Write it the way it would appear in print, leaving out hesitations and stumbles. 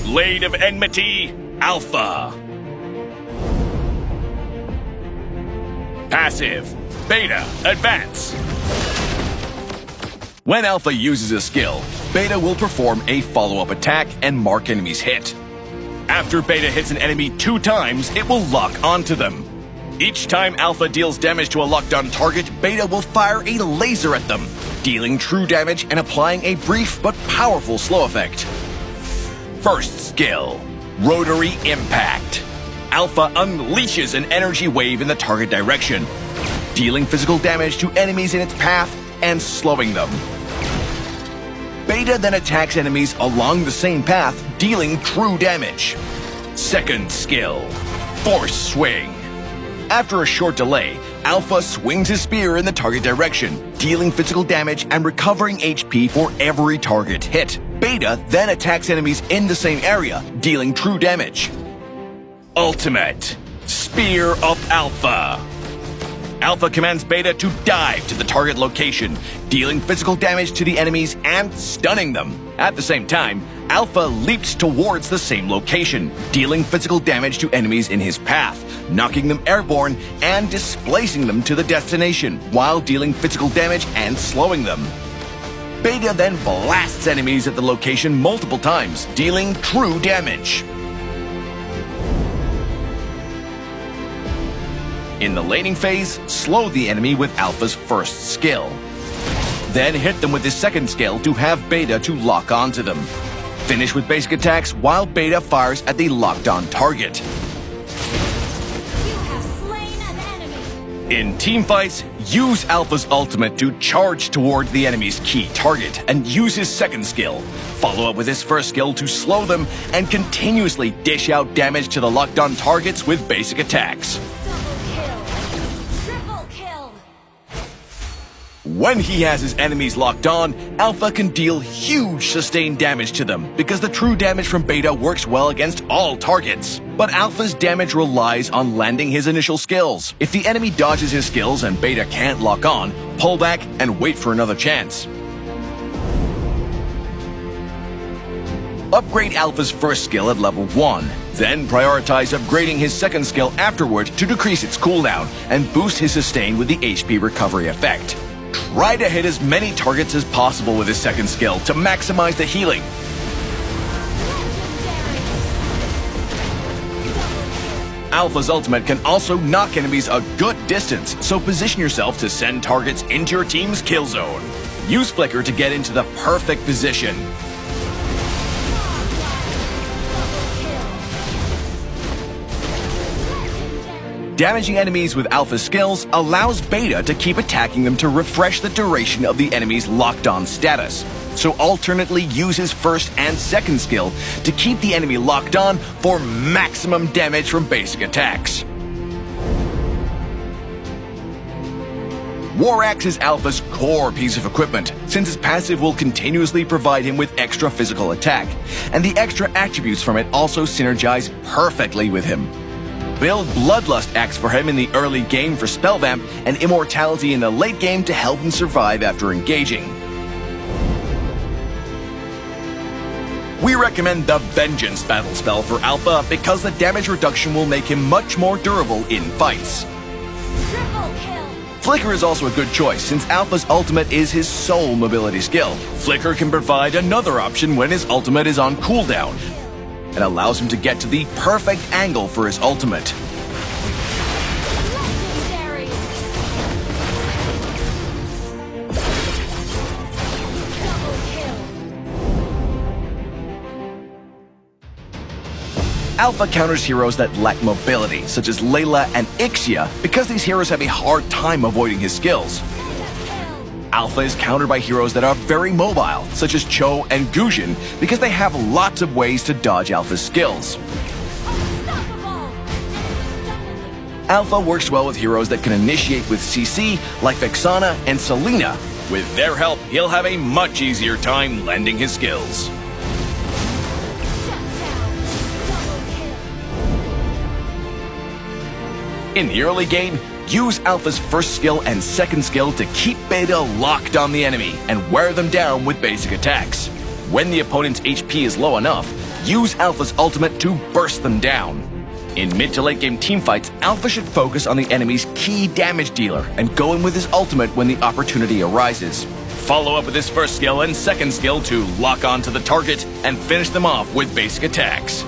Blade of Enmity, Alpha. Passive, Beta, Advance. When Alpha uses a skill, Beta will perform a follow-up attack and mark enemies hit. After Beta hits an enemy 2 times, it will lock onto them. Each time Alpha deals damage to a locked-on target, Beta will fire a laser at them, dealing true damage and applying a brief but powerful slow effect. First skill, Rotary Impact. Alpha unleashes an energy wave in the target direction, dealing physical damage to enemies in its path and slowing them. Beta then attacks enemies along the same path, dealing true damage. Second skill, Force Swing. After a short delay, Alpha swings his spear in the target direction, dealing physical damage and recovering HP for every target hit. Beta then attacks enemies in the same area, dealing true damage. Ultimate, Spear of Alpha. Alpha commands Beta to dive to the target location, dealing physical damage to the enemies and stunning them. At the same time, Alpha leaps towards the same location, dealing physical damage to enemies in his path, knocking them airborne and displacing them to the destination, while dealing physical damage and slowing them. Beta then blasts enemies at the location multiple times, dealing true damage. In the laning phase, slow the enemy with Alpha's first skill. Then hit them with his second skill to have Beta to lock onto them. Finish with basic attacks while Beta fires at the locked-on target. You have slain an enemy. In teamfights, use Alpha's ultimate to charge toward the enemy's key target and use his second skill. Follow up with his first skill to slow them and continuously dish out damage to the locked-on targets with basic attacks. When he has his enemies locked on, Alpha can deal huge sustained damage to them because the true damage from Beta works well against all targets. But Alpha's damage relies on landing his initial skills. If the enemy dodges his skills and Beta can't lock on, pull back and wait for another chance. Upgrade Alpha's first skill at level 1. Then prioritize upgrading his second skill afterward to decrease its cooldown and boost his sustain with the HP recovery effect. Try to hit as many targets as possible with his second skill to maximize the healing. Alpha's ultimate can also knock enemies a good distance, so position yourself to send targets into your team's kill zone. Use Flicker to get into the perfect position. Damaging enemies with Alpha skills allows Beta to keep attacking them to refresh the duration of the enemy's locked-on status. So alternately use his first and second skill to keep the enemy locked on for maximum damage from basic attacks. War Axe is Alpha's core piece of equipment, since his passive will continuously provide him with extra physical attack, and the extra attributes from it also synergize perfectly with him. Build Bloodlust Axe for him in the early game for spell vamp and immortality in the late game to help him survive after engaging. We recommend the Vengeance battle spell for Alpha because the damage reduction will make him much more durable in fights. Triple kill. Flicker is also a good choice since Alpha's ultimate is his sole mobility skill. Flicker can provide another option when his ultimate is on cooldown. It allows him to get to the perfect angle for his ultimate. Legendary. Double kill. Alpha counters heroes that lack mobility, such as Layla and Ixia, because these heroes have a hard time avoiding his skills. Alpha is countered by heroes that are very mobile, such as Cho and Gujin, because they have lots of ways to dodge Alpha's skills. Unstoppable. Alpha works well with heroes that can initiate with CC, like Vexana and Selena. With their help, he'll have a much easier time lending his skills. Shut down. Double kill. In the early game, use Alpha's first skill and second skill to keep Beta locked on the enemy and wear them down with basic attacks. When the opponent's HP is low enough, use Alpha's ultimate to burst them down. In mid to late game teamfights, Alpha should focus on the enemy's key damage dealer and go in with his ultimate when the opportunity arises. Follow up with his first skill and second skill to lock onto the target and finish them off with basic attacks.